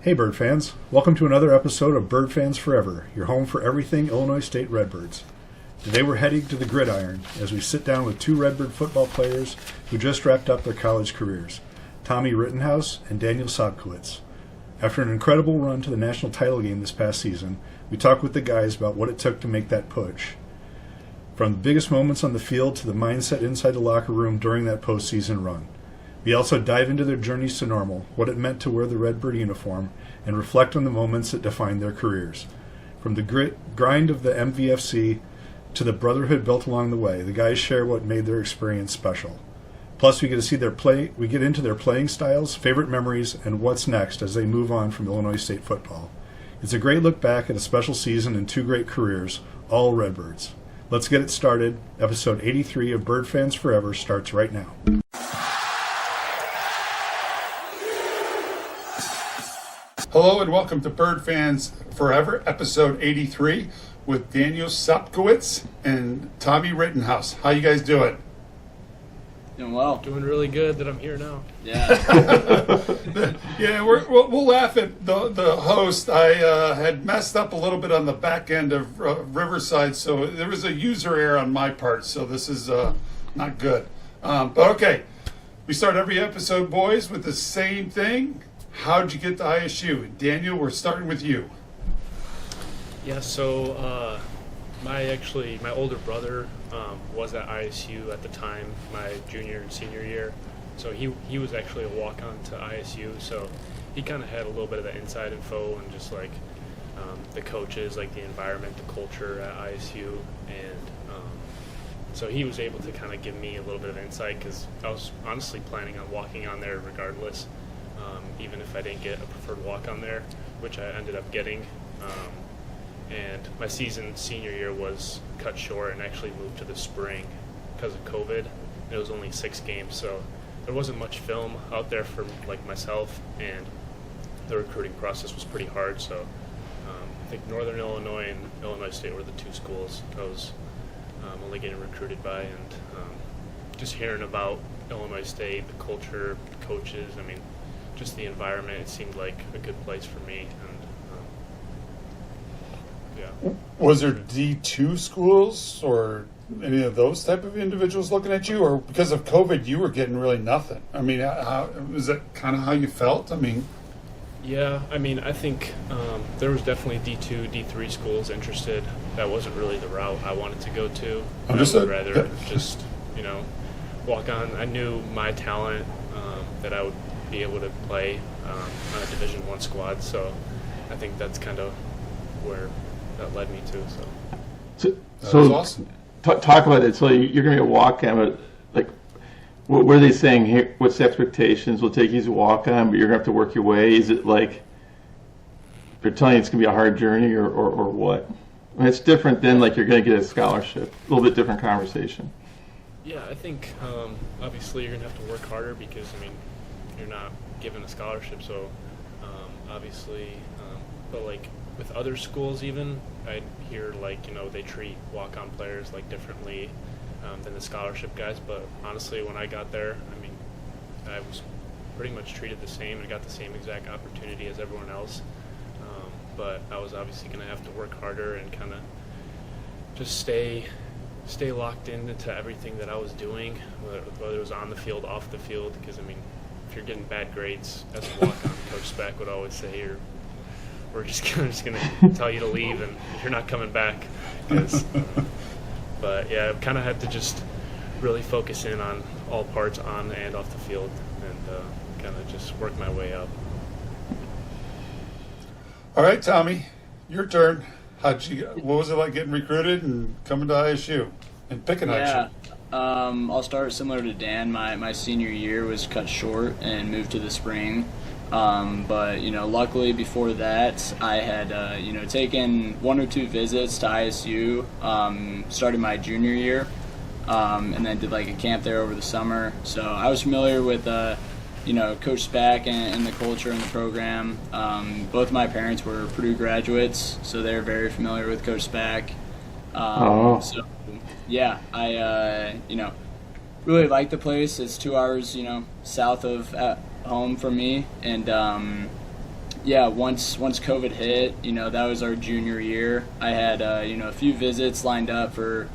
Hey Bird fans, welcome to another episode of Bird Fans Forever, your home for everything Illinois State Redbirds. Today we're heading to the gridiron as we sit down with two Redbird football players who just wrapped up their college careers, Tommy Rittenhouse and Daniel Sobkowicz. After an incredible run to the national title game this past season, we talked with the guys about what it took to make that push. From the biggest moments on the field to the mindset inside the locker room during that postseason run. We also dive into their journeys to normal, what it meant to wear the Redbird uniform, and reflect on the moments that defined their careers. From the grind of the MVFC to the brotherhood built along the way, the guys share what made their experience special. Plus, we get to see we get into their playing styles, favorite memories, and what's next as they move on from Illinois State football. It's a great look back at a special season and two great careers, all Redbirds. Let's get it started. Episode 83 of Bird Fans Forever starts right now. Hello and welcome to Bird Fans Forever, episode 83, with Daniel Sobkowicz and Tommy Rittenhouse. How you guys doing? Doing well. Doing really good that I'm here now. Yeah. Yeah, we'll laugh at the host. I had messed up a little bit on the back end of Riverside, so there was a user error on my part, so this is not good. But okay, we start every episode, boys, with the same thing. How'd you get to ISU? Daniel, we're starting with you. Yeah, so my older brother was at ISU at the time, my junior and senior year. So he was actually a walk-on to ISU, so he kind of had a little bit of the inside info and just like the coaches, like the environment, the culture at ISU, and so he was able to kind of give me a little bit of insight because I was honestly planning on walking on there regardless. Even if I didn't get a preferred walk-on there, which I ended up getting. And my senior year was cut short and actually moved to the spring because of COVID. It was only 6 games, so there wasn't much film out there for like myself, and the recruiting process was pretty hard. So I think Northern Illinois and Illinois State were the two schools I was only getting recruited by, and just hearing about Illinois State, the culture, the coaches, I mean, just the environment, it seemed like a good place for me. And yeah. Was there D2 schools or any of those type of individuals looking at you, or because of COVID you were getting really nothing? I mean, was that kind of how you felt? I mean, yeah, I mean, I think there was definitely D2, D3 schools interested. That wasn't really the route I wanted to go to. I would rather just, walk on. I knew my talent, that I would be able to play on a Division I squad, so I think that's kind of where that led me to. So awesome. Talk about it. So you're going to be a walk-on, but like, what are they saying here? What's the expectations? We'll take you as a walk-on, but you're going to have to work your way. Is it like they're telling you it's going to be a hard journey, or what? I mean, it's different than like you're going to get a scholarship. A little bit different conversation. Yeah, I think obviously you're going to have to work harder because, I mean, you're not given a scholarship, so obviously, but like with other schools even, I hear like, they treat walk-on players like differently than the scholarship guys, but honestly when I got there, I mean, I was pretty much treated the same and got the same exact opportunity as everyone else, but I was obviously going to have to work harder and kind of just stay locked into everything that I was doing, whether it was on the field, off the field, because I mean, if you're getting bad grades as a walk-on, Coach Spack would always say, we're just going to tell you to leave and you're not coming back. But yeah, I kind of had to just really focus in on all parts on and off the field and kind of just work my way up. All right, Tommy, your turn. What was it like getting recruited and coming to ISU and picking ISU? I'll start similar to Dan. My senior year was cut short and moved to the spring. But luckily before that, I had taken 1 or 2 visits to ISU. Started my junior year, and then did like a camp there over the summer. So I was familiar with Coach Spack and the culture and the program. Both my parents were Purdue graduates, so they're very familiar with Coach Spack. So yeah, I really like the place. It's 2 hours south of home from me, and yeah, once COVID hit, that was our junior year. I had a few visits lined up for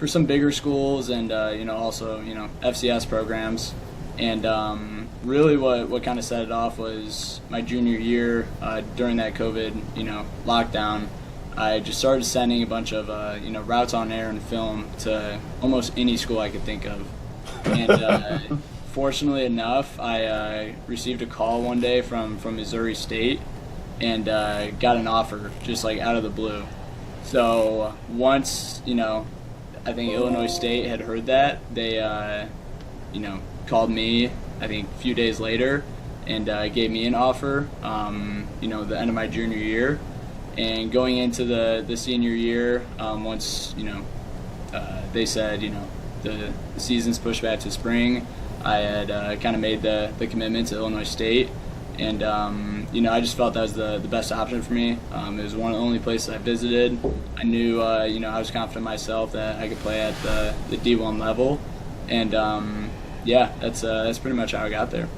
some bigger schools and also FCS programs, and really what kind of set it off was my junior year during that COVID lockdown. I just started sending a bunch of routes on air and film to almost any school I could think of, and fortunately enough, I received a call one day from Missouri State and got an offer just like out of the blue. So once I think Illinois State had heard that, they called me I think a few days later and gave me an offer. The end of my junior year. And going into the senior year, once they said the season's pushed back to spring, I had kind of made the commitment to Illinois State, and I just felt that was the best option for me. It was one of the only places I visited. I knew I was confident in myself that I could play at the D1 level, and that's pretty much how I got there.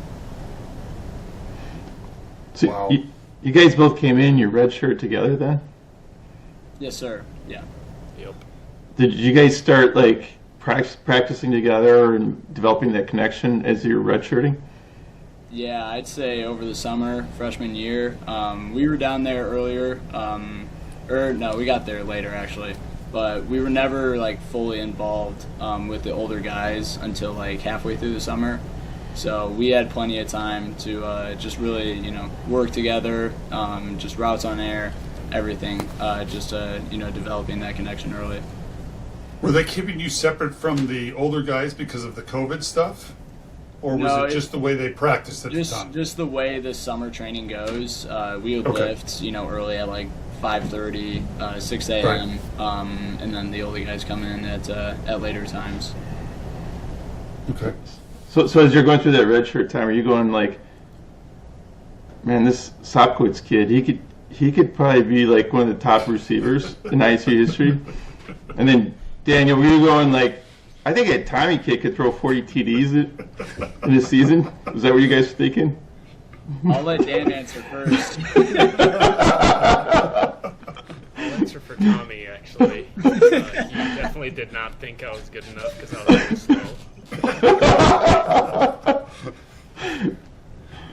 So Wow. you guys both came in your red shirt together then? Yes, sir. Yeah. Yep. Did you guys start like practicing together and developing that connection as you were redshirting? Yeah, I'd say over the summer, freshman year, we were down there earlier, we got there later actually, but we were never like fully involved with the older guys until like halfway through the summer. So we had plenty of time to just really, work together, just routes on air, everything, developing that connection early. Were they keeping you separate from the older guys because of the COVID stuff? Or was No, it just the way they practiced at the time? Just the way the summer training goes. We would lift, early at like 5:30, 6 a.m., and then the older guys come in at later times. Okay. So as you're going through that red shirt time, are you going like, man, this Sobkowicz kid, he could probably be like one of the top receivers in ISU history? And then Daniel, were you going like, I think a Tommy kid could throw 40 TDs in a season? Is that what you guys were thinking? I'll let Dan answer first. I'll answer for Tommy, actually. He definitely did not think I was good enough because I was very slow.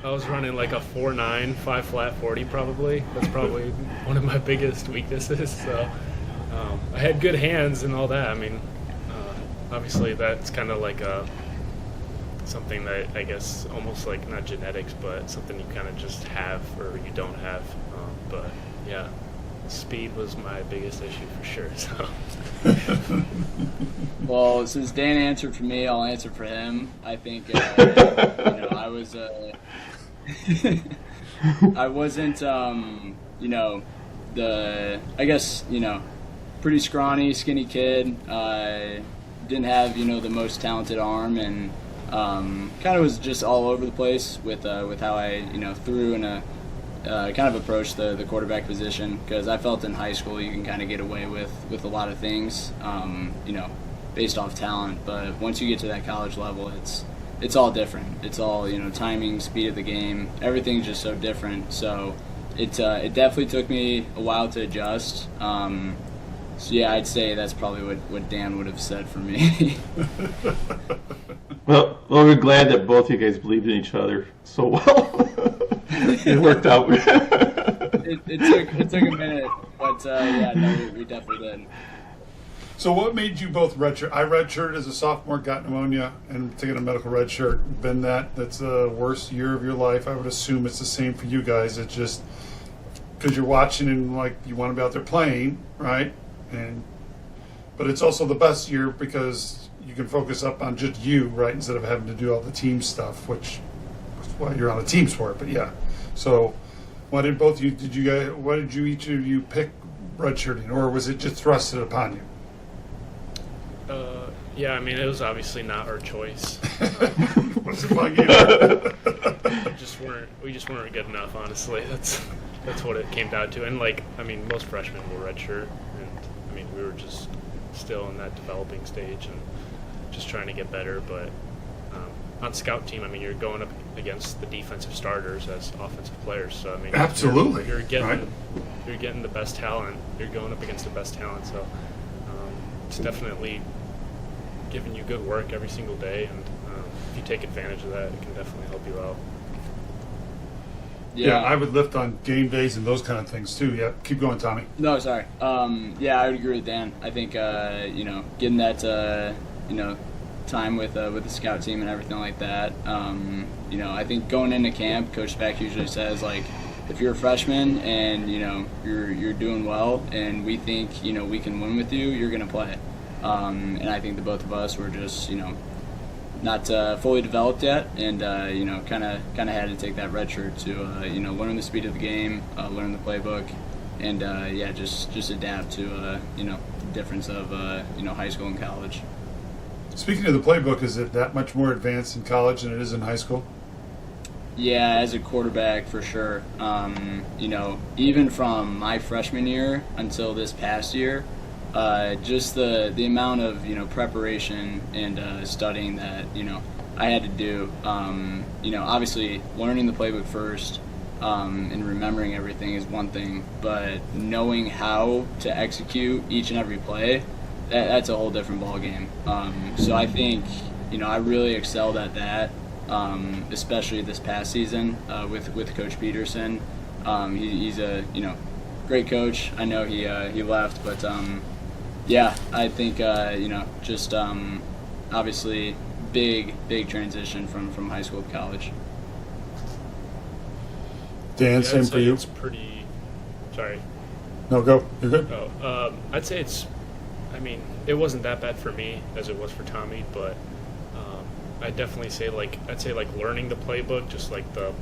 I was running like a 4.9, 5 flat 40 probably. That's probably one of my biggest weaknesses. So I had good hands and all that. I mean, obviously that's kind of like something that I guess almost like not genetics, but something you kind of just have or you don't have. But yeah, speed was my biggest issue for sure. So. Well, since Dan answered for me, I'll answer for him. I think I was I wasn't pretty scrawny, skinny kid. Didn't have the most talented arm, and kind of was just all over the place with how I threw and kind of approached the quarterback position, because I felt in high school you can kind of get away with a lot of things, based off talent. But once you get to that college level, it's all different. It's all timing, speed of the game. Everything's just so different. So it definitely took me a while to adjust. So yeah, I'd say that's probably what Dan would have said for me. Well, we're glad that both of you guys believed in each other so well. It worked out. it took a minute, but we definitely did. So what made you both redshirt? I redshirted as a sophomore, got pneumonia, and taking a medical redshirt. That's the worst year of your life. I would assume it's the same for you guys. It's just because you're watching and like you want to be out there playing, right? But it's also the best year because you can focus up on just you, right, instead of having to do all the team stuff, which is why you're on a team sport. But yeah, so why did each of you pick redshirting, or was it just thrusted upon you? Yeah, I mean, it was obviously not our choice. What's it like either? We just weren't good enough, honestly. That's what it came down to. And like, I mean, most freshmen will redshirt, and I mean, we were just still in that developing stage and just trying to get better. But on scout team, I mean, you're going up against the defensive starters as offensive players. So I mean, Absolutely. you're getting Right. you're getting the best talent. You're going up against the best talent. So it's definitely giving you good work every single day, and if you take advantage of that, it can definitely help you out. Yeah, I would lift on game days and those kind of things too. Yeah, keep going, Tommy. No, sorry. Yeah, I would agree with Dan. I think getting that time with the scout team and everything like that. I think going into camp, Coach Speck usually says, like, if you're a freshman and you're doing well, and we think we can win with you, you're going to play. And I think the both of us were just not fully developed yet, and kind of had to take that red shirt to learn the speed of the game, learn the playbook, and just adapt to the difference of high school and college. Speaking of the playbook, is it that much more advanced in college than it is in high school? Yeah, as a quarterback, for sure. Even from my freshman year until this past year, just the amount of preparation and studying that I had to do. Obviously learning the playbook first and remembering everything is one thing, but knowing how to execute each and every play, that's a whole different ballgame. So I think I really excelled at that, especially this past season with Coach Peterson. He's a great coach. I know he left, but I think just obviously big transition from high school to college. Dan, Yeah, same I'd for say you. It's pretty. Sorry. No, go. You're good. I'd say it's. I mean, it wasn't that bad for me as it was for Tommy, but I'd definitely say I'd say learning the playbook, just like the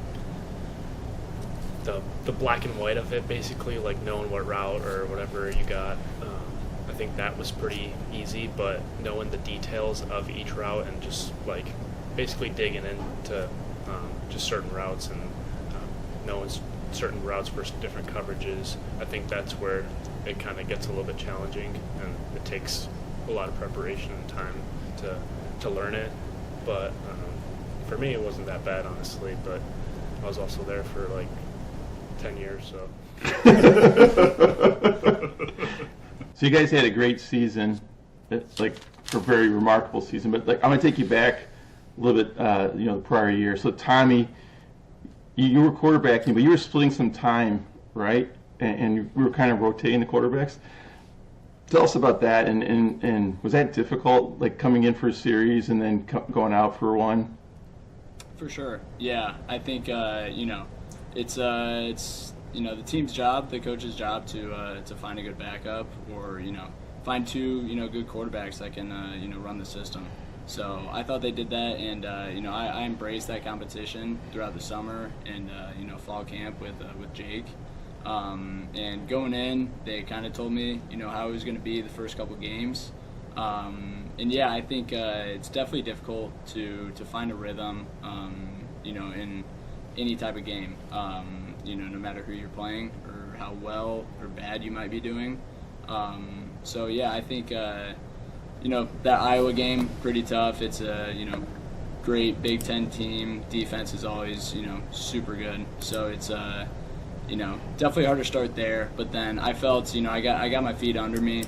black and white of it, basically, like knowing what route or whatever you got. I think that was pretty easy, but knowing the details of each route and just basically digging into just certain routes and knowing certain routes for different coverages, I think that's where it kind of gets a little bit challenging, and it takes a lot of preparation and time to learn it. But for me, it wasn't that bad, honestly, but I was also there for 10 years, so. So you guys had a great season, a very remarkable season. But I'm going to take you back a little bit, the prior year. So Tommy, you were quarterbacking, but you were splitting some time, right? And we were kind of rotating the quarterbacks. Tell us about that. And was that difficult, coming in for a series and then going out for one? For sure. Yeah, I think it's the team's job, the coach's job to find a good backup, or find two good quarterbacks that can run the system. So I thought they did that, and I embraced that competition throughout the summer and fall camp with Jake. And going in, they kind of told me how it was going to be the first couple games. And yeah, I think it's definitely difficult to find a rhythm in any type of game. No matter who you're playing or how well or bad you might be doing. So yeah, I think that Iowa game, pretty tough. It's a great Big Ten team. Defense is always super good. So it's definitely hard to start there. But then I felt I got my feet under me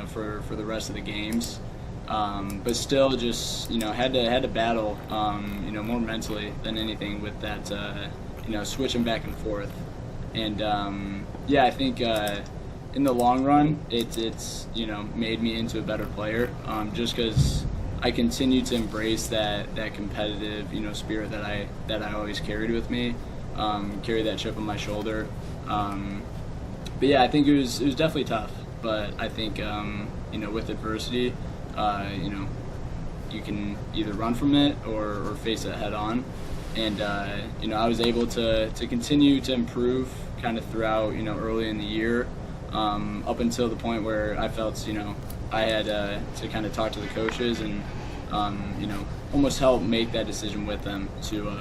for the rest of the games. But still just had to battle more mentally than anything with that switching back and forth. And I think in the long run it's made me into a better player, just because I continue to embrace that competitive spirit that I always carried with me, carry that chip on my shoulder. But yeah, I think it was definitely tough, but I think with adversity you can either run from it or face it head on. And I was able to continue to improve kind of throughout early in the year, up until the point where I felt I had to kind of talk to the coaches and almost help make that decision with them to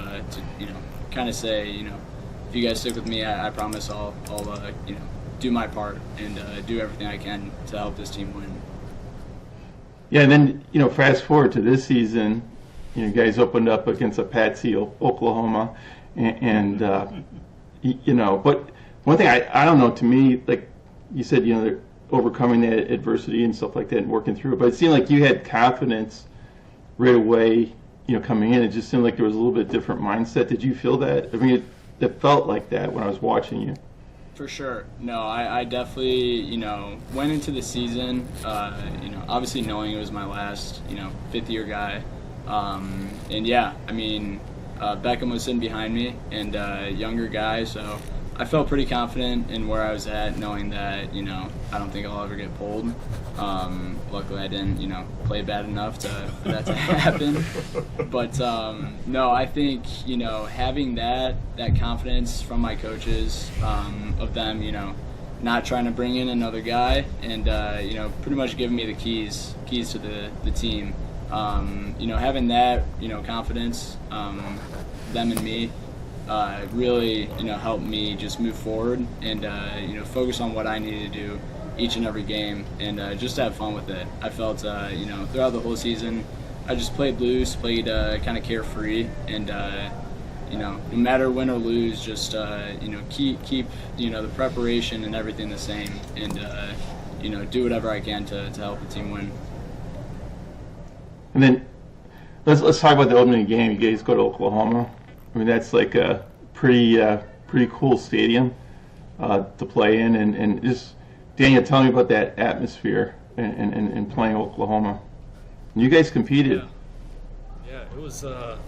kind of say if you guys stick with me, I promise I'll do my part and do everything I can to help this team win. Yeah, and then fast forward to this season, you guys opened up against a patsy Oklahoma, and but one thing I don't know, to me, like you said, they're overcoming that adversity and stuff like that and working through it, but it seemed like you had confidence right away, coming in. It just seemed like there was a little bit different mindset. Did you feel that? I mean, it felt like that when I was watching you. For sure. No, I definitely, went into the season, obviously knowing it was my last, fifth-year guy. And yeah, I mean, Beckham was sitting behind me and younger guy, so I felt pretty confident in where I was at, knowing that, I don't think I'll ever get pulled. Luckily I didn't, play bad enough for that to happen. But no, I think, having that confidence from my coaches, of them, not trying to bring in another guy and, pretty much giving me the keys to the team. Having that, confidence, them and me, really, helped me just move forward and, focus on what I needed to do each and every game and just have fun with it. I felt, throughout the whole season, I just played loose, played kind of carefree, and, no matter win or lose, just, keep the preparation and everything the same and, do whatever I can to help the team win. And then let's talk about the opening game. You guys go to Oklahoma. I mean, that's like a pretty cool stadium to play in, and just Daniel, tell me about that atmosphere and playing Oklahoma. And you guys competed. Yeah, it was a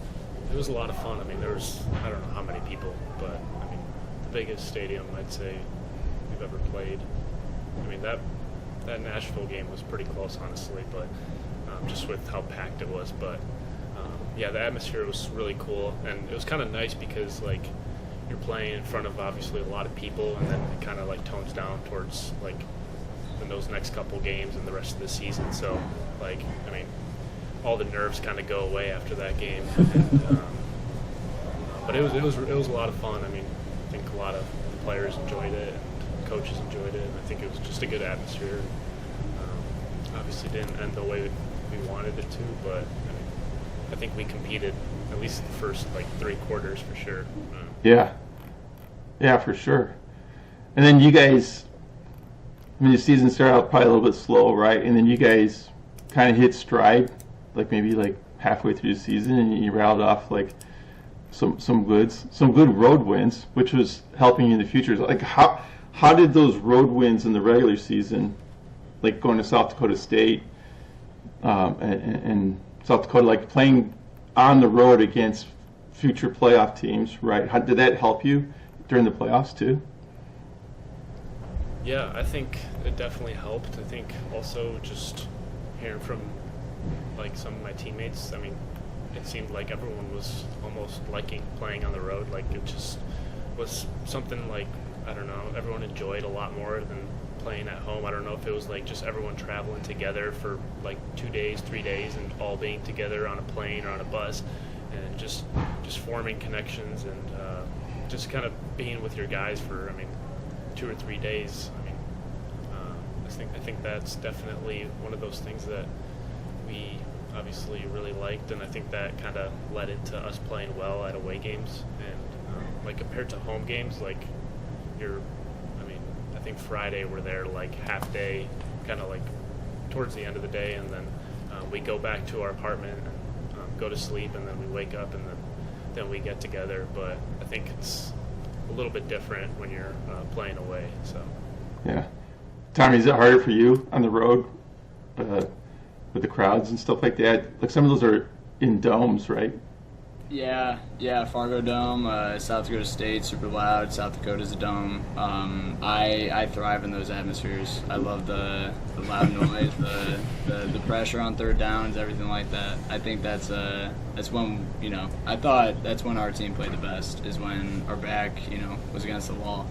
lot of fun. I mean, there was, I don't know how many people, but I mean, the biggest stadium I'd say we've ever played. I mean, that Nashville game was pretty close, honestly, but just with how packed it was. But yeah, the atmosphere was really cool, and it was kind of nice because like you're playing in front of obviously a lot of people, and then it kind of like tones down towards like in those next couple games and the rest of the season. So like, I mean, all the nerves kind of go away after that game. And, but it was a lot of fun. I mean, I think a lot of the players enjoyed it, and coaches enjoyed it, and I think it was just a good atmosphere. Obviously didn't end the way we wanted it to, but I mean, I think we competed at least the first like 3 quarters for sure. Yeah, for sure. And then you guys, I mean, the season started out probably a little bit slow, right? And then you guys kind of hit stride, like maybe like halfway through the season, and you rattled off like some good road wins, which was helping you in the future. Like how did those road wins in the regular season, like going to South Dakota State and South Dakota, like playing on the road against future playoff teams, right? How did that help you during the playoffs too? Yeah, I think it definitely helped. I think also just hearing from like some of my teammates, I mean, it seemed like everyone was almost liking playing on the road. Like it just was something like, I don't know, everyone enjoyed a lot more than playing at home. I don't know if it was like just everyone traveling together for like 2 days, 3 days, and all being together on a plane or on a bus, and just forming connections and just kind of being with your guys for, I mean, 2 or 3 days. I mean, I think that's definitely one of those things that we obviously really liked, and I think that kind of led into us playing well at away games. And like compared to home games, like I think Friday we're there like half day, kind of like towards the end of the day, and then we go back to our apartment and go to sleep, and then we wake up, and then we get together. But I think it's a little bit different when you're playing away. So yeah, Tommy, is it harder for you on the road with the crowds and stuff like that? Like some of those are in domes, right? Yeah, Fargo Dome, South Dakota State, super loud. South Dakota's a dome. I thrive in those atmospheres. I love the loud noise, the pressure on third downs, everything like that. I think that's when, I thought that's when our team played the best, is when our back, was against the wall.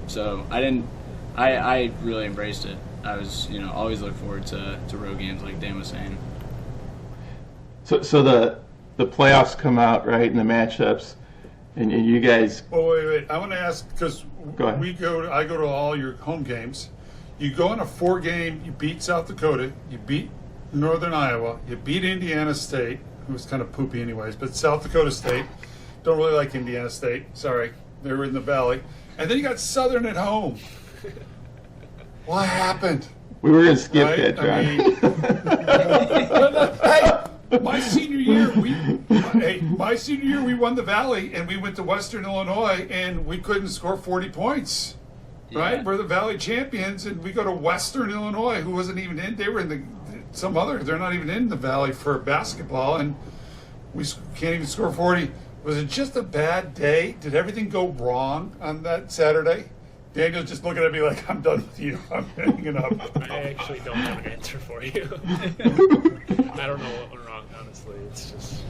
So I really embraced it. I was, always look forward to road games, like Dan was saying. So the playoffs come out, right, and the matchups, and you guys. Oh wait! I want to ask, because I go to all your home games. You go in a 4-game. You beat South Dakota. You beat Northern Iowa. You beat Indiana State. it was kind of poopy anyways. But South Dakota State, don't really like Indiana State. Sorry, they were in the Valley. And then you got Southern at home. What happened? We were going to skip Right? that, John. Hey, my senior year, we won the Valley, and we went to Western Illinois, and we couldn't score 40 points. Right? Yeah. We're the Valley champions, and we go to Western Illinois, who wasn't even in. They were in they're not even in the Valley for basketball, and we can't even score 40. Was it just a bad day? Did everything go wrong on that Saturday? Daniel's just looking at me like, I'm done with you. I'm hanging up. I actually don't have an answer for you. I don't know what went wrong, honestly. It's just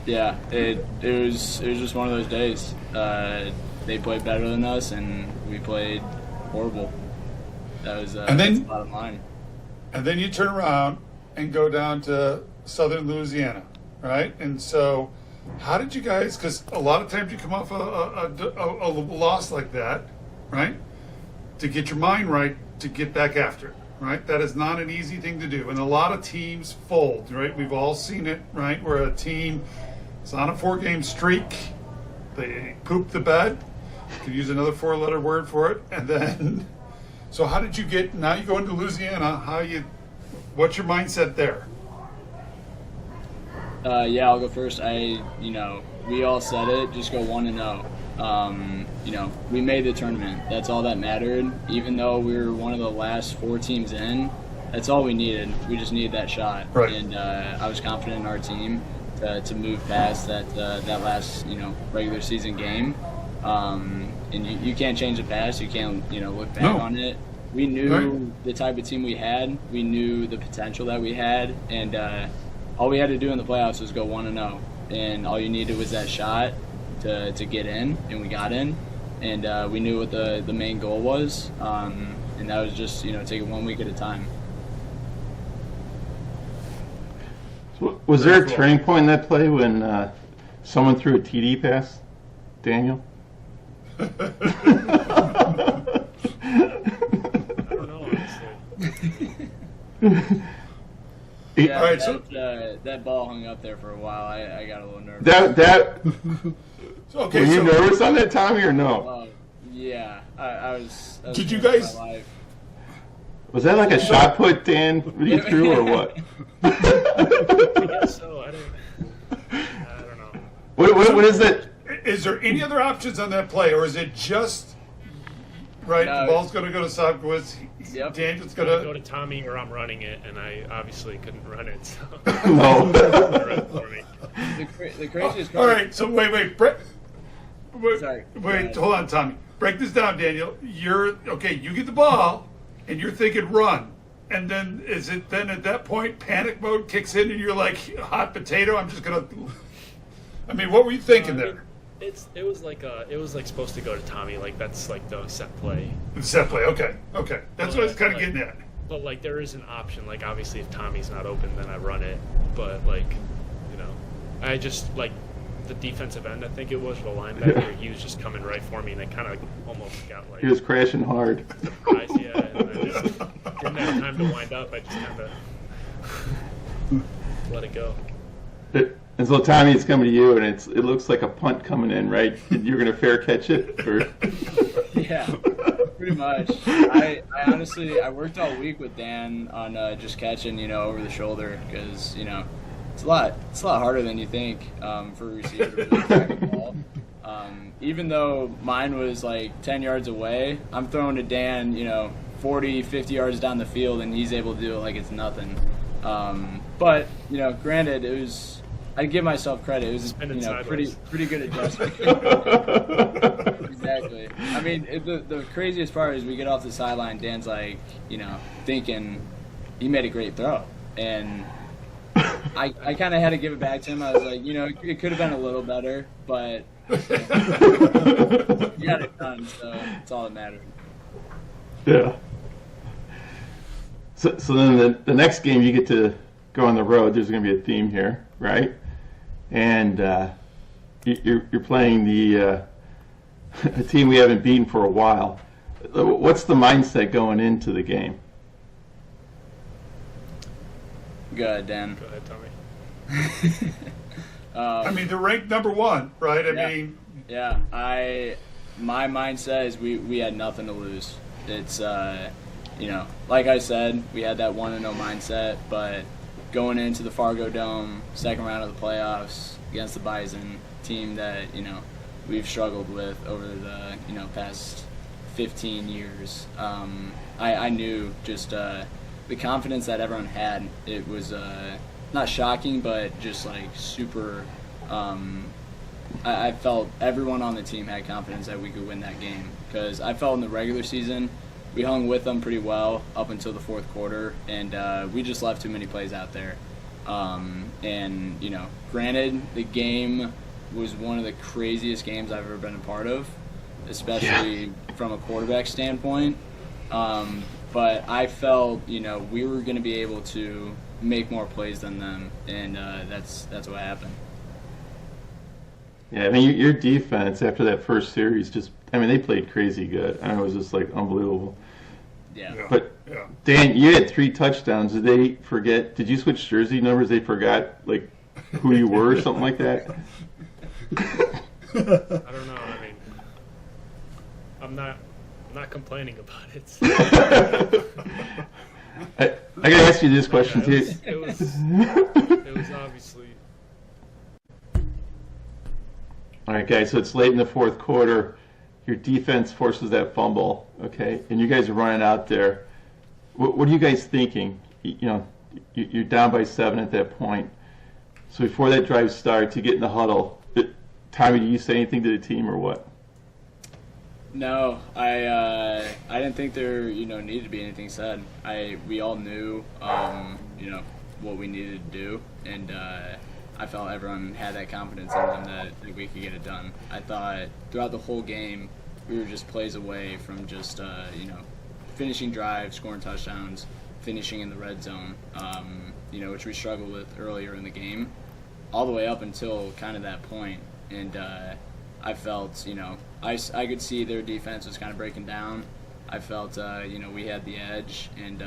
Yeah, it was just one of those days. They played better than us, and we played horrible. That was And then- that's the bottom line. And then you turn around and go down to southern Louisiana, right? And so, how did you guys? Because a lot of times you come off a loss like that, right? To get your mind right, to get back after it, right? That is not an easy thing to do, and a lot of teams fold, right? We've all seen it, right? Where a team is on a 4-game streak, they poop the bed. Could use another 4-letter word for it, and then. So how did you get? Now you go into Louisiana. What's your mindset there? Yeah, I'll go first. We all said it. Just go 1-0. We made the tournament. That's all that mattered. Even though we were one of the last 4 teams in, that's all we needed. We just needed that shot. Right. And I was confident in our team to move past that last regular season game. And you can't change the past. You can't look back on it. We knew the type of team we had. We knew the potential that we had, and all we had to do in the playoffs was go 1-0. And all you needed was that shot to get in, and we got in. And we knew what the main goal was, and that was just take it 1 week at a time. Was there a turning point in that play when someone threw a TD pass, Daniel? I don't know, honestly. Yeah, All right, that ball hung up there for a while. I got a little nervous. Okay, Were you so nervous on that, Tommy, or no? Yeah, I was. Did you nervous guys- for my life. Was that like a shot put, Dan, you threw, or what? I guess so. I don't know. What is that? is there any other options on that play, or is it just right? No, The ball's going to go to Sobkowicz. Yep. Daniel's Go going to Tommy, or I'm running it, and I obviously couldn't run it. So No. run it for me. The craziest All part. right, so wait, Sorry. wait, hold on, Tommy. Break this down, Daniel. You get the ball, and you're thinking run, and then is it then at that point panic mode kicks in, and you're like hot potato? I'm just gonna. I mean, what were you thinking there? It was like supposed to go to Tommy. Like that's like the set play. Set play. Okay. That's what I was kind of Like- getting at. But like there is an option. Like obviously if Tommy's not open, then I run it. But I just like the defensive end. I think it was the linebacker. He was just coming right for me, and I kind of almost got like He was crashing hard. surprised. Yeah, and I just didn't have time to wind up. I just kind of let it go. And so, Tommy, it's coming to you, and it looks like a punt coming in, right? You're going to fair catch it? Or? Yeah, pretty much. I honestly worked all week with Dan on just catching over the shoulder because it's a lot harder than you think for a receiver to really track the ball. Even though mine was like 10 yards away, I'm throwing to Dan 40, 50 yards down the field, and he's able to do it like it's nothing. But granted, it was. I'd give myself credit. It was pretty good adjustment. Exactly. I mean, the craziest part is we get off the sideline. Dan's like, thinking he made a great throw, and I kind of had to give it back to him. I was like, it could have been a little better, but you got it done, so it's all that mattered. Yeah. So then the next game you get to go on the road. There's going to be a theme here, right? And you're playing a team we haven't beaten for a while. What's the mindset going into the game? Go ahead, Dan. Go ahead, Tommy. I mean, they're ranked number 1, right? I Yeah. mean, Yeah, my mindset is we had nothing to lose. It's like I said, we had that 1-0 mindset, but going into the Fargo Dome, second round of the playoffs against the Bison, team that we've struggled with over the past 15 years, I knew just the confidence that everyone had. It was not shocking, but just like super. I felt everyone on the team had confidence that we could win that game, because I felt in the regular season we hung with them pretty well up until the fourth quarter, and we just left too many plays out there. Granted, the game was one of the craziest games I've ever been a part of, especially from a quarterback standpoint. But I felt we were going to be able to make more plays than them, and that's what happened. Yeah, I mean, your defense after that first series they played crazy good. I mean, it was just like unbelievable. Yeah. But yeah. Dan, you had 3 touchdowns. Did they forget? Did you switch jersey numbers? They forgot like who you were or something like that? I don't know. I mean, I'm not complaining about it. I gotta ask you this question too. It was obviously. All right, guys. So it's late in the fourth quarter. Your defense forces that fumble, okay, and you guys are running out there. What are you guys thinking? You're down by 7 at that point. So before that drive starts, you get in the huddle. Tommy, do you say anything to the team or what? No, I didn't think there needed to be anything said. We all knew what we needed to do, and I felt everyone had that confidence in them that we could get it done. I thought throughout the whole game we were just plays away from just finishing drives, scoring touchdowns, finishing in the red zone, which we struggled with earlier in the game, all the way up until kind of that point. And I felt, I could see their defense was kind of breaking down. I felt, we had the edge, and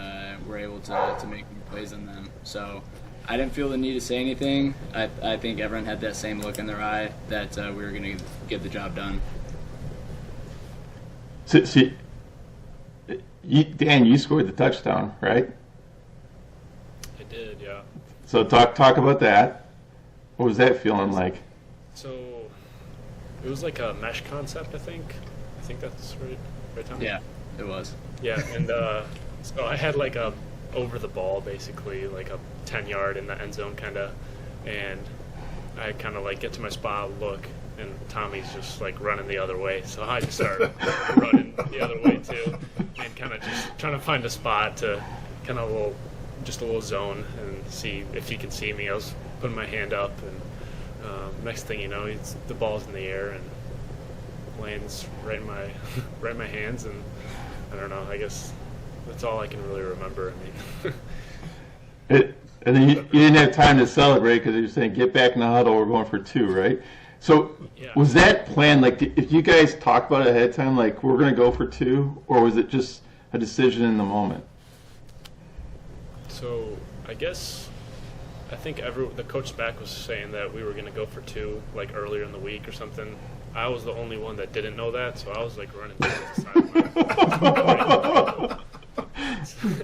were able to make more plays than them. So I didn't feel the need to say anything. I think everyone had that same look in their eye that we were going to get the job done. So, Dan, you scored the touchdown, right? I did, yeah. So talk about that. What was that feeling like? So it was like a mesh concept, I think. I think that's right, Tom? Yeah, it was. Yeah, and so I had like a over the ball, basically, like a 10-yard in the end zone kind of, and I kind of like get to my spot, look, and Tommy's just like running the other way, so I just start running the other way too, and kind of just trying to find a spot to kind of a little zone and see if he can see me. I was putting my hand up, and next thing you know, the ball's in the air and lands right in my hands, and I don't know, I guess that's all I can really remember. I mean, and then you didn't have time to celebrate because you were saying, get back in the huddle, we're going for 2, right? So yeah. Was that planned, like, if you guys talked about it ahead of time, like, we're going to go for 2, or was it just a decision in the moment? So I think the coach back was saying that we were going to go for 2, like, earlier in the week or something. I was the only one that didn't know that, so I was, like, running to the sideline.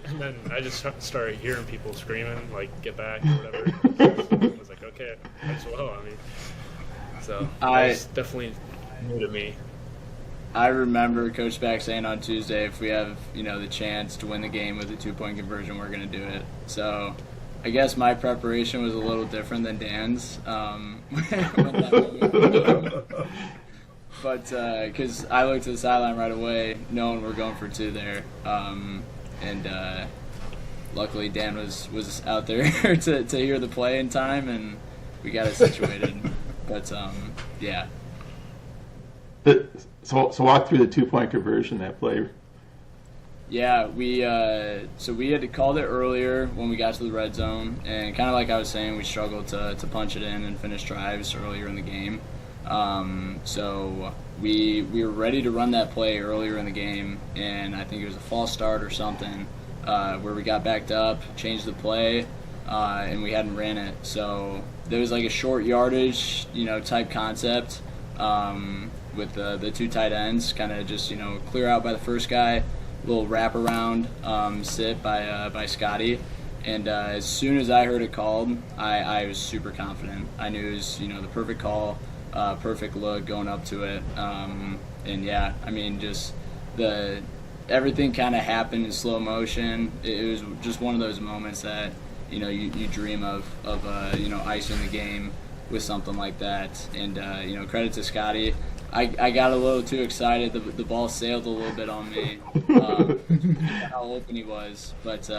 And then I just started hearing people screaming, like, get back or whatever. I was like, okay, as well. I mean, so that was definitely new to me. I remember Coach Back saying on Tuesday, if we have, the chance to win the game with a 2-point conversion, we're going to do it. So I guess my preparation was a little different than Dan's. But because I looked to the sideline right away, knowing we're going for 2 there. And luckily Dan was out there to hear the play in time, and we got it situated. But yeah. So walk through the 2-point conversion, that play. Yeah, we had called it earlier when we got to the red zone, and kind of like I was saying, we struggled to punch it in and finish drives earlier in the game. So we were ready to run that play earlier in the game, and I think it was a false start or something, where we got backed up, changed the play, and we hadn't ran it. So there was like a short yardage, type concept with the two tight ends, kind of just, clear out by the first guy, little wraparound sit by Scotty. And as soon as I heard it called, I was super confident. I knew it was, the perfect call, perfect look going up to it. And yeah, I mean, just everything kind of happened in slow motion. It was just one of those moments that, you dream of icing the game with something like that. And, credit to Scotty. I got a little too excited. The ball sailed a little bit on me. How open he was. But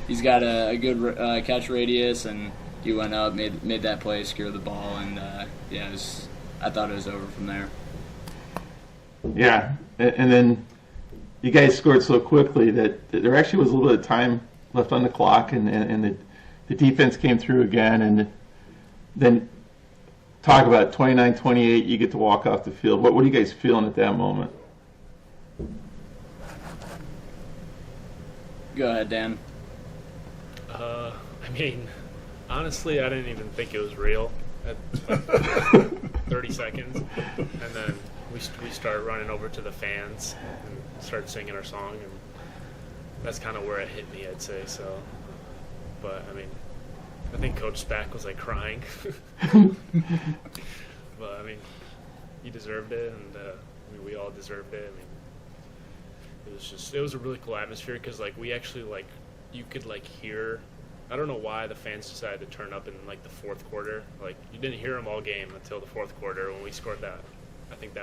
he's got a good catch radius, and he went up, made that play, secured the ball, and I thought it was over from there. Yeah, and then you guys scored so quickly that there actually was a little bit of time left on the clock, and the defense came through again, and then talk about 29-28, you get to walk off the field. What are you guys feeling at that moment? Go ahead, Dan. I mean, honestly, I didn't even think it was real at 30 seconds. And then we started running over to the fans and started singing our song, and that's kind of where it hit me, I'd say. So, but I mean, I think Coach Spack was like crying. But I mean, he deserved it, and I mean, we all deserved it. I mean, it was a really cool atmosphere, because like we actually you could hear. I don't know why the fans decided to turn up in the fourth quarter. Like, you didn't hear them all game until the fourth quarter when we scored that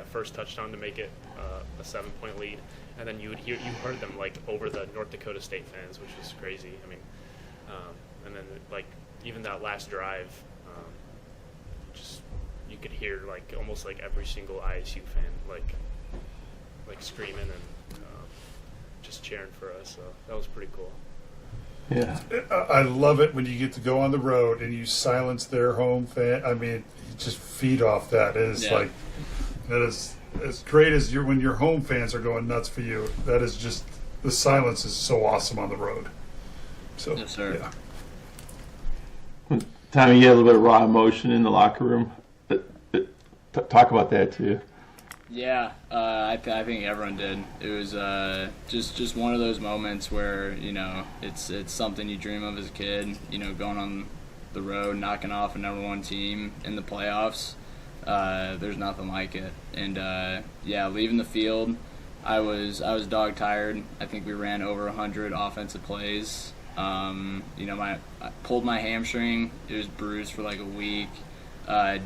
first touchdown to make it a 7-point lead, and then you heard them over the North Dakota State fans, which was crazy. I mean, and then even that last drive, just you could hear almost every single ISU fan screaming and just cheering for us. So that was pretty cool. Yeah, I love it when you get to go on the road and you silence their home fan. I mean, you just feed off that. It is that is as great as when your home fans are going nuts for you. That is just, the silence is so awesome on the road. So, yes, sir. Yeah. Tommy, you had a little bit of raw emotion in the locker room. Talk about that too. Yeah, I think everyone did. It was just one of those moments where it's something you dream of as a kid. Going on the road, knocking off a number one team in the playoffs. There's nothing like it. And leaving the field, I was dog tired. I think we ran over 100 offensive plays. I pulled my hamstring. It was bruised for a week.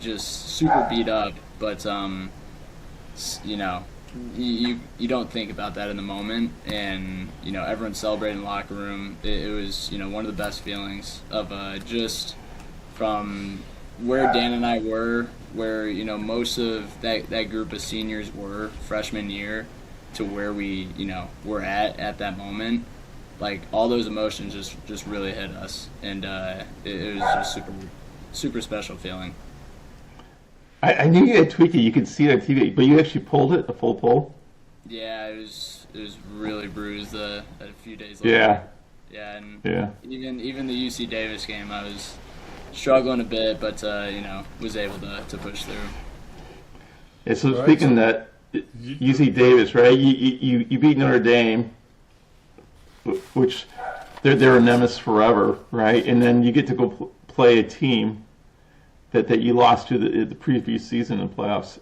Just super beat up, but you don't think about that in the moment, and everyone celebrating in the locker room. It was one of the best feelings of just from where Dan and I were, where most of that group of seniors were freshman year, to where we were at that moment. All those emotions just really hit us, and it was just super special feeling. I knew you had tweaked it. You could see it on TV, but you actually pulled it, a full pull? Yeah, it was really bruised a few days later. And even the UC Davis game, I was struggling a bit, but was able to push through. Yeah, so speaking of that, UC Davis, right? You beat Notre Dame, which they're a nemesis forever, right? And then you get to go play a team that you lost to the previous season in the playoffs.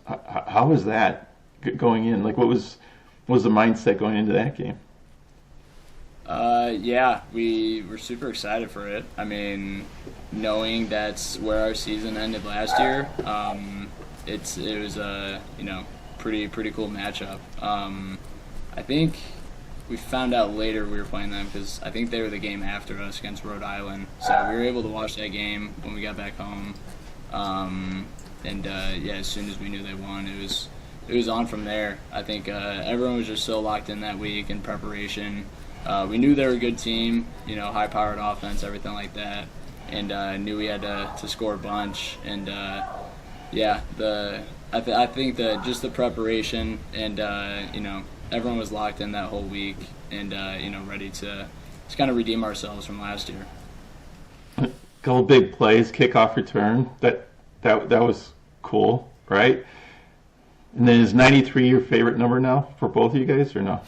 How was that going in? What was the mindset going into that game? We were super excited for it. I mean, knowing that's where our season ended last year, it was a pretty cool matchup. I think we found out later we were playing them, because I think they were the game after us against Rhode Island. So we were able to watch that game when we got back home. As soon as we knew they won, it was on from there. I think everyone was just so locked in that week in preparation. We knew they were a good team, high-powered offense, everything like that, and knew we had to score a bunch. And I think that just the preparation and everyone was locked in that whole week and ready to kind of redeem ourselves from last year. couple big plays, kickoff return. That was cool, right? And then is 93 your favorite number now for both of you guys, or no?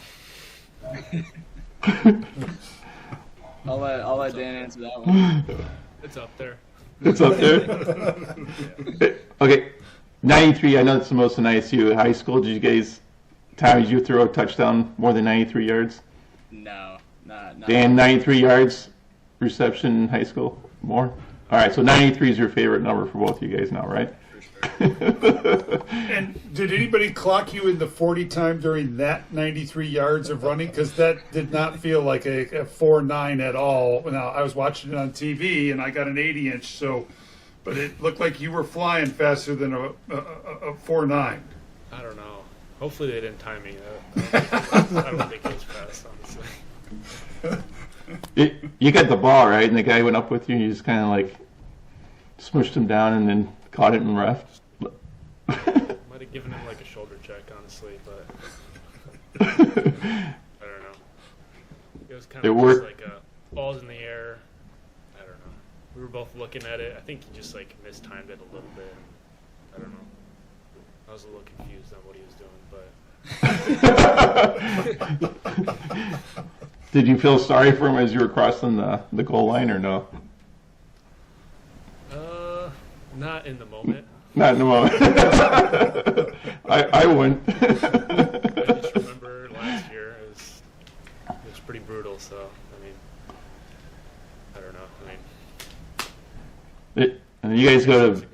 I'll let Dan answer that one. It's up there. It's up there. Okay, 93. I know it's the most in ISU high school. Did you guys, Tommy, did you throw a touchdown more than 93 yards? No, not. Dan, 93 yards reception in high school? More? All right, so 93 is your favorite number for both of you guys now, right? For sure. And did anybody clock you in the 40 time during that 93 yards of running? Because that did not feel like a 4.9 at all. Now, I was watching it on TV, and I got an 80-inch, but it looked like you were flying faster than a 4.9. I don't know. Hopefully they didn't time me. I don't think it was fast, honestly. You got the ball, right? And the guy went up with you, and you just kind of like smushed him down and then caught it and ref. Might have given him like a shoulder check, honestly, but I don't know. It was kind of just like balls in the air. I don't know. We were both looking at it. I think he just like mistimed it a little bit. I don't know. I was a little confused on what he was doing, but. Did you feel sorry for him as you were crossing the goal line, or no? Not in the moment. Not in the moment. I wouldn't. I just remember last year it was pretty brutal. So I mean, I don't know. I mean, and you guys go to.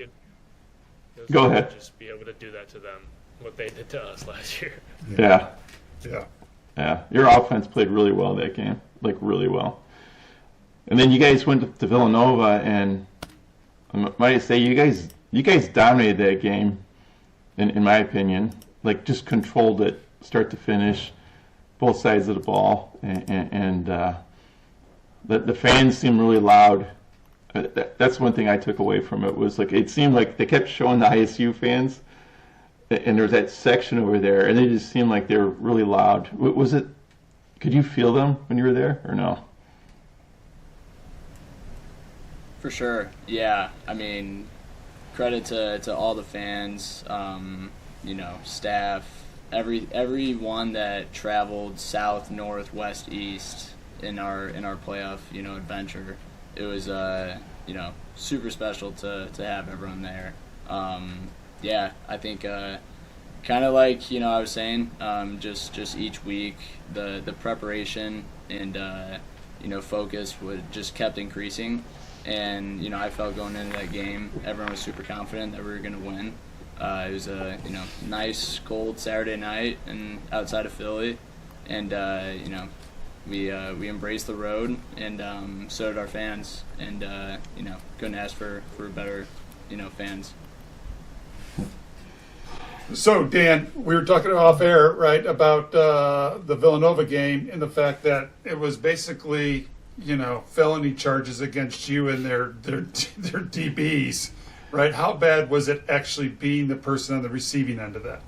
Go ahead. Just be able to do that to them, what they did to us last year. Yeah. Yeah. Yeah. Your offense played really well that game, like really well. And then you guys went to Villanova, and I might say you guys dominated that game, in my opinion. Like just controlled it, start to finish, both sides of the ball, and the fans seemed really loud. That's one thing I took away from it, was like it seemed like they kept showing the ISU fans, and there's that section over there, and they just seemed like they were really loud. Was it? Could you feel them when you were there, or no? For sure, yeah. I mean, credit to all the fans, staff, everyone that traveled south, north, west, east in our playoff, adventure. It was super special to have everyone there. I think kind of like I was saying, just each week the preparation and focus would just kept increasing. And, I felt going into that game, everyone was super confident that we were going to win. It was a, nice, cold Saturday night and outside of Philly. And, we embraced the road, and so did our fans. And, couldn't ask for better, fans. So, Dan, we were talking off air, right, about the Villanova game and the fact that it was basically felony charges against you and their DBs, right? How bad was it actually being the person on the receiving end of that?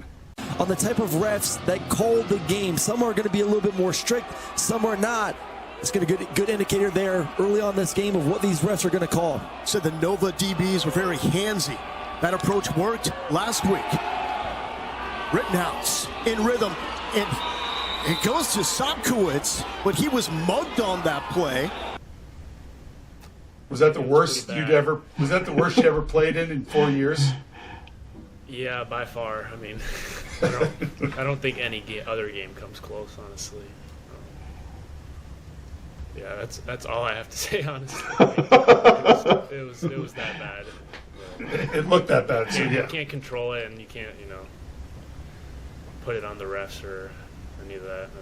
On the type of refs that called the game, some are going to be a little bit more strict, some are not. It's going to be a good indicator there early on this game of what these refs are going to call. So the Nova DBs were very handsy. That approach worked last week. Rittenhouse in rhythm, and it goes to Sobkowicz, but he was mugged on that play. Was that the worst you ever played in 4 years? Yeah, by far. I mean, I don't think any other game comes close, honestly. Yeah, that's all I have to say, honestly. It was that bad. It looked that bad, so yeah. You can't control it, and you can't, put it on the refs or any of that. I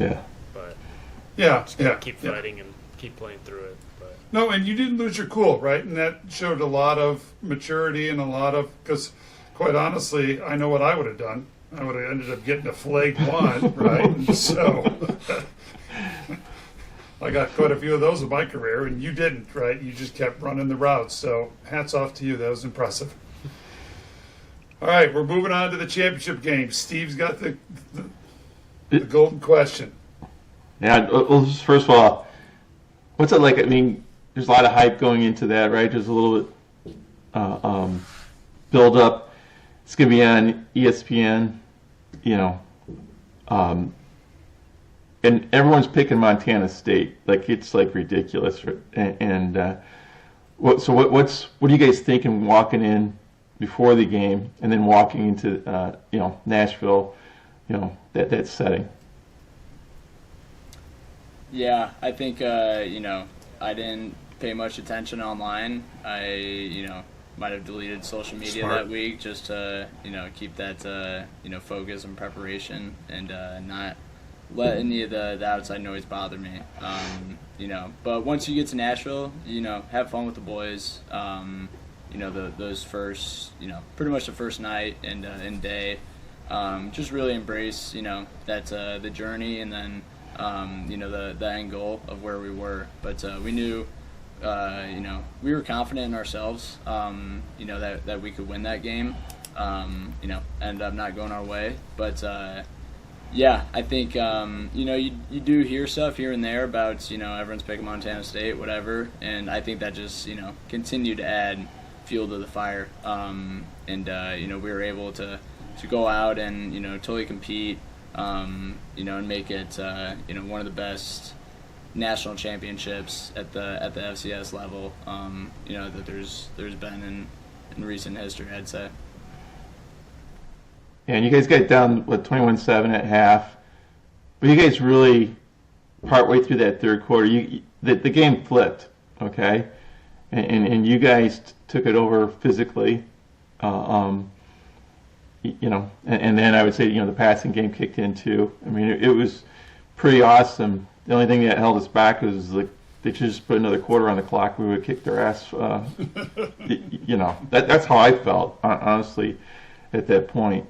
mean, yeah. But yeah, keep fighting and keep playing through it. But no, and you didn't lose your cool, right? And that showed a lot of maturity and because, quite honestly, I know what I would have done. I would have ended up getting a flag one, right? And so I got quite a few of those in my career, and you didn't, right? You just kept running the routes. So hats off to you. That was impressive. All right, we're moving on to the championship game. Steve's got the golden question. Yeah, well, first of all, what's it like? I mean, there's a lot of hype going into that, right? There's a little bit build up. It's going to be on ESPN, and everyone's picking Montana State. Like, it's like ridiculous. What are you guys thinking walking in before the game and then walking into Nashville, that setting? Yeah, I think I didn't pay much attention online. I might have deleted social media Smart. that week just to keep that focus and preparation and not let any of the outside noise bother me. But once you get to Nashville, have fun with the boys. Those first, pretty much the first night and day, just really embrace, that the journey and then, the end goal of where we were. But we knew, we were confident in ourselves, that we could win that game. Ended up not going our way, but. Yeah, I think, you do hear stuff here and there about, everyone's picking Montana State, whatever, and I think that just, continued to add fuel to the fire. We were able to go out and, totally compete, and make it, one of the best national championships at the FCS level, that there's been in recent history, I'd say. And you guys got down, 21-7 at half. But you guys really, partway through that third quarter, the game flipped, okay? And you guys took it over physically, and then I would say, the passing game kicked in too. I mean, it was pretty awesome. The only thing that held us back was, they should just put another quarter on the clock. We would kick their ass. That's how I felt, honestly, at that point.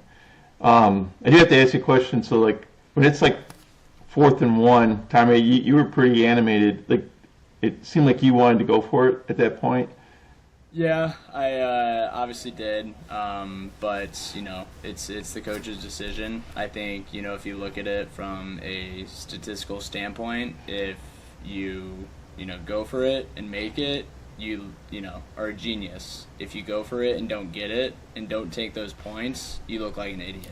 I do have to ask you a question. So, when it's 4th and 1, Tommy, you were pretty animated. It seemed like you wanted to go for it at that point. Yeah, I obviously did. But it's the coach's decision. I think if you look at it from a statistical standpoint, if you go for it and make it, you are a genius. If you go for it and don't get it and don't take those points, you look like an idiot.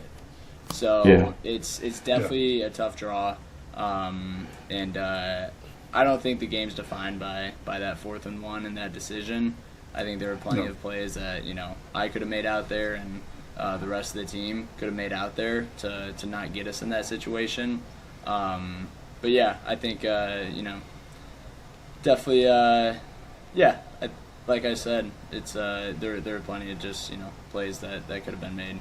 So yeah. It's definitely a tough draw, and I don't think the game's defined by that 4th and 1 and that decision. I think there were plenty of plays that I could have made out there and the rest of the team could have made out there to not get us in that situation. But yeah, I think definitely. Yeah, like I said, it's there are plenty of just plays that could have been made.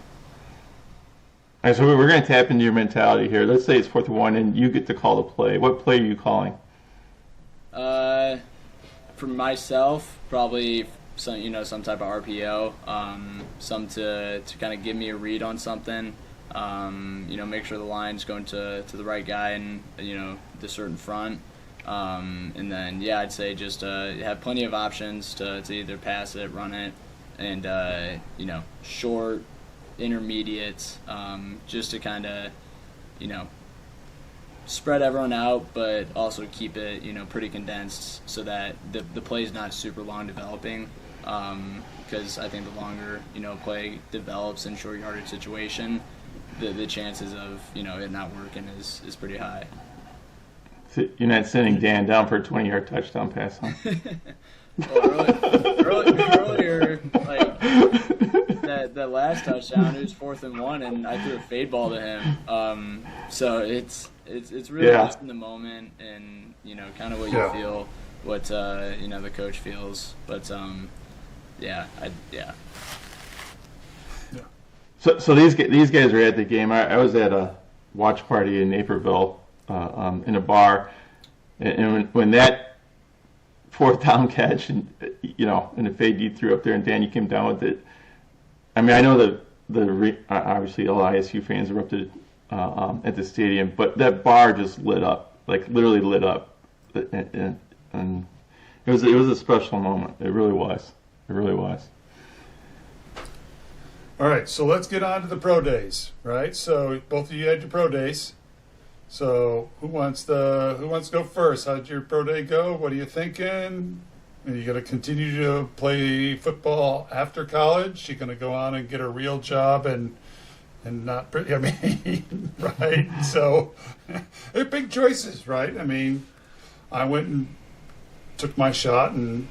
All right, so we're going to tap into your mentality here. Let's say it's 4th and 1, and you get to call the play. What play are you calling? For myself, probably some type of RPO, some to kind of give me a read on something. Make sure the line's going to the right guy and the certain front. And then, I'd say just have plenty of options to either pass it, run it, and, short, intermediate, just to kind of, spread everyone out, but also keep it, pretty condensed so that the play is not super long developing. Because I think the longer, play develops in short yardage situation, the chances of, it not working is pretty high. You're not sending Dan down for a 20-yard touchdown pass, huh? Well, earlier, that last touchdown, it was 4th and 1, and I threw a fade ball to him. So it's really just in the moment, and kind of what you feel, what the coach feels. But So these guys are at the game. I was at a watch party in Naperville. In a bar, and when that 4th down catch and and the fade you threw up there, and Dan, you came down with it. I mean, I know that obviously all ISU fans erupted at the stadium, but that bar just lit up, literally lit up, and it was a special moment. It really was. It really was. All right, so let's get on to the pro days, right? So both of you had your pro days. So who wants to go first? How did your pro day go? What are you thinking? Are you going to continue to play football after college? You're going to go on and get a real job and not pretty, I mean, right? So they're big choices, right? I mean, I went and took my shot and,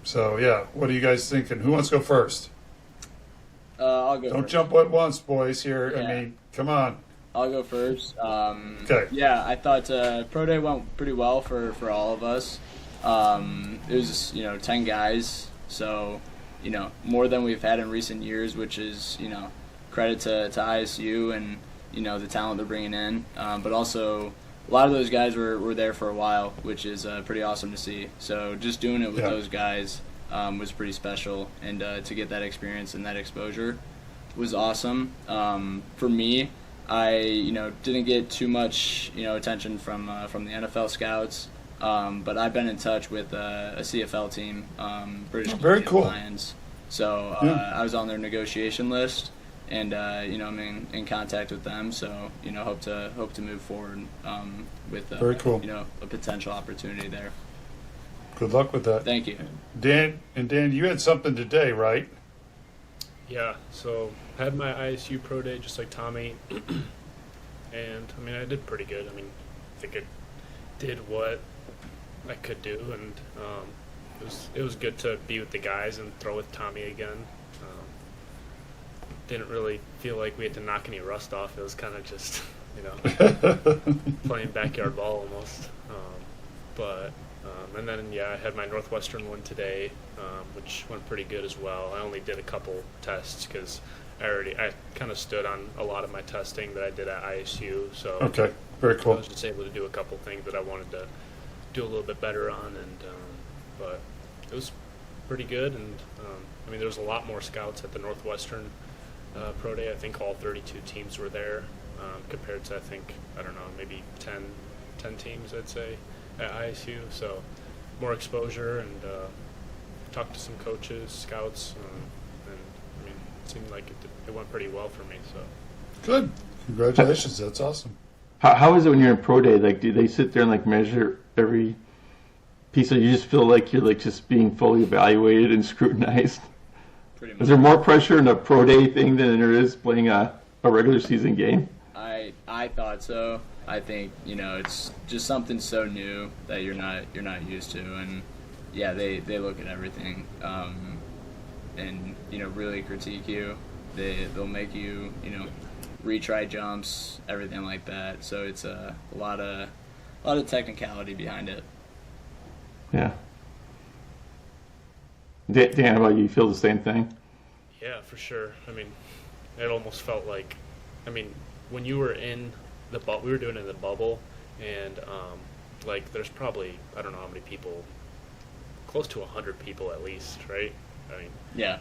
so yeah. What are you guys thinking? Who wants to go first? I'll go Don't first. jump at once, boys, here. Yeah. I mean, come on. I'll go first. Okay. Yeah, I thought Pro Day went pretty well for all of us. It was, 10 guys, so, more than we've had in recent years, which is, credit to ISU and, the talent they're bringing in. But also, a lot of those guys were there for a while, which is pretty awesome to see. So just doing it with those guys was pretty special, and to get that experience and that exposure was awesome. For me, I didn't get too much attention from the NFL scouts, but I've been in touch with a CFL team, British very cool. Lions. So I was on their negotiation list, and I'm in contact with them. So hope to move forward with very cool. A potential opportunity there. Good luck with that. Thank you. Dan, you had something today, right? Yeah, so had my ISU Pro Day just like Tommy, and I did pretty good. I think I did what I could do, and it was good to be with the guys and throw with Tommy again. Didn't really feel like we had to knock any rust off. It was kind of just playing backyard ball almost. And then I had my Northwestern one today, which went pretty good as well. I only did a couple tests because I kind of stood on a lot of my testing that I did at ISU. So okay, very cool. I was just able to do a couple things that I wanted to do a little bit better on, but it was pretty good. And there was a lot more scouts at the Northwestern Pro Day. I think all 32 teams were there, compared to maybe 10 teams I'd say at ISU. So more exposure, and talked to some coaches, scouts, and it seemed like it went pretty well for me. So good, congratulations, that's awesome. How is it when you're in pro day? Like, do they sit there and like measure every piece? Or you just feel like you're like just being fully evaluated and scrutinized? Pretty much. Is there more pressure in a pro day thing than there is playing a regular season game? I thought so. I think it's just something so new that you're not used to, and yeah, they look at everything, and really critique you. They'll make you retry jumps, everything like that. So it's a lot of technicality behind it. Yeah. Dan, how about you? You feel the same thing? Yeah, for sure. It almost felt like, when you were in the we were doing it in the bubble, and there's probably, I don't know how many people, close to 100 people at least, right? Yeah.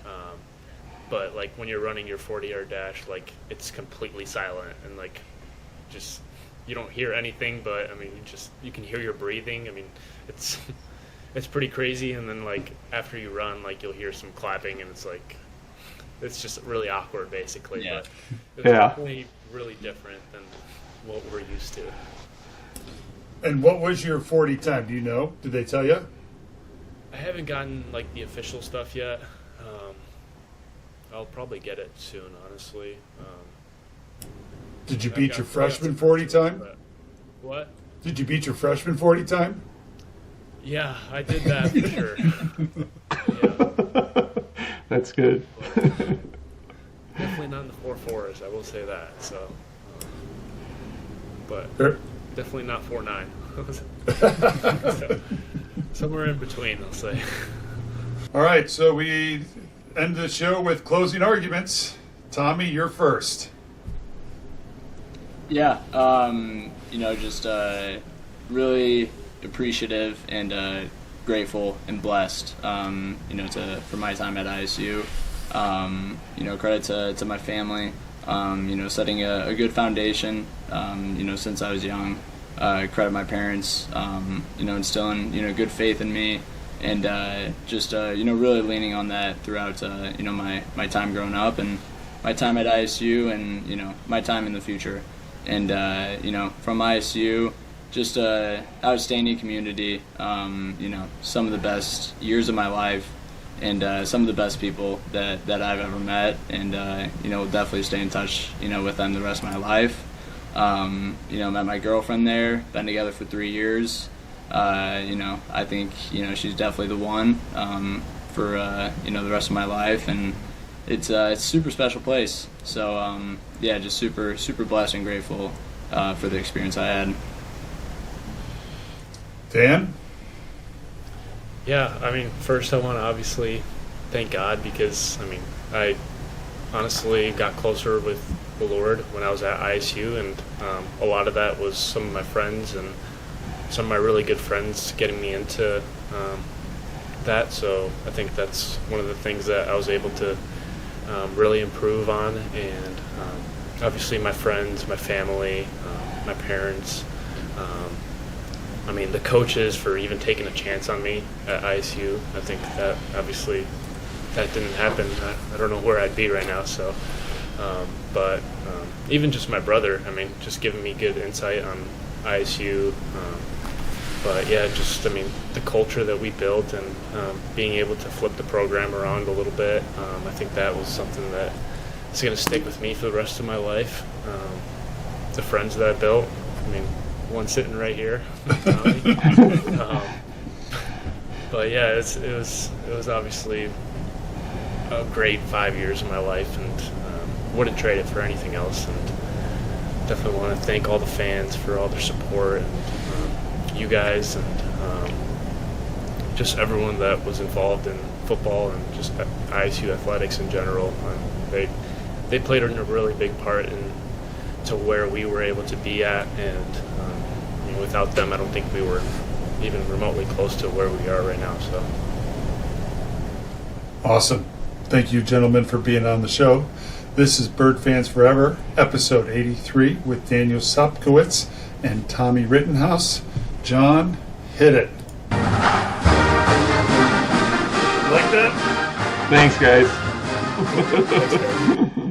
But when you're running your 40-yard dash, it's completely silent, and just you don't hear anything, but you can hear your breathing. It's pretty crazy. And then after you run, you'll hear some clapping, and it's just really awkward, basically. Yeah. But it's definitely really different than what we're used to. And what was your 40 time? Do you know? Did they tell you? I haven't gotten the official stuff yet. I'll probably get it soon, honestly. Did you beat your freshman 40 time? What? Did you beat your freshman 40 time? Yeah, I did that for sure. Yeah. That's good. Definitely not in the 4.4s, I will say that. So, but definitely not 4.9. So, somewhere in between, I'll say. All right, so we end the show with closing arguments. Tommy, you're first. Yeah, just really appreciative and grateful and blessed, for my time at ISU. Credit to my family, setting a good foundation, since I was young. Credit my parents, instilling, good faith in me, and really leaning on that throughout, my time growing up and my time at ISU and, my time in the future. And, from ISU, just a outstanding community. You know, some of the best years of my life, and some of the best people that I've ever met, and you know, we'll definitely stay in touch, you know, with them the rest of my life. You know, met my girlfriend there, been together for 3 years. You know, I think, you know, she's definitely the one for you know, the rest of my life, and it's a super special place. So yeah, just super blessed and grateful for the experience I had. Dan? Yeah, I mean, first I want to obviously thank God, because, I mean, I honestly got closer with the Lord when I was at ISU, and a lot of that was some of my friends and some of my really good friends getting me into that. So I think that's one of the things that I was able to really improve on, and obviously my friends, my family, my parents, I mean, the coaches for even taking a chance on me at ISU. I think that obviously that didn't happen. I don't know where I'd be right now. So, but even just my brother, I mean, just giving me good insight on ISU. But yeah, just, I mean, the culture that we built, and being able to flip the program around a little bit, I think that was something that is going to stick with me for the rest of my life. The friends that I built, I mean, one sitting right here, Tommy. But yeah, it was obviously a great 5 years of my life, and wouldn't trade it for anything else. And definitely want to thank all the fans for all their support, and you guys, and just everyone that was involved in football and just ISU athletics in general. They played a really big part in to where we were able to be at, and you know, without them, I don't think we were even remotely close to where we are right now. So Awesome. Thank you, gentlemen, for being on the show. This is Bird Fans Forever, episode 83, with Daniel Sobkowicz and Tommy Rittenhouse. John, hit it. You like that? Thanks, guys. Thanks, guys.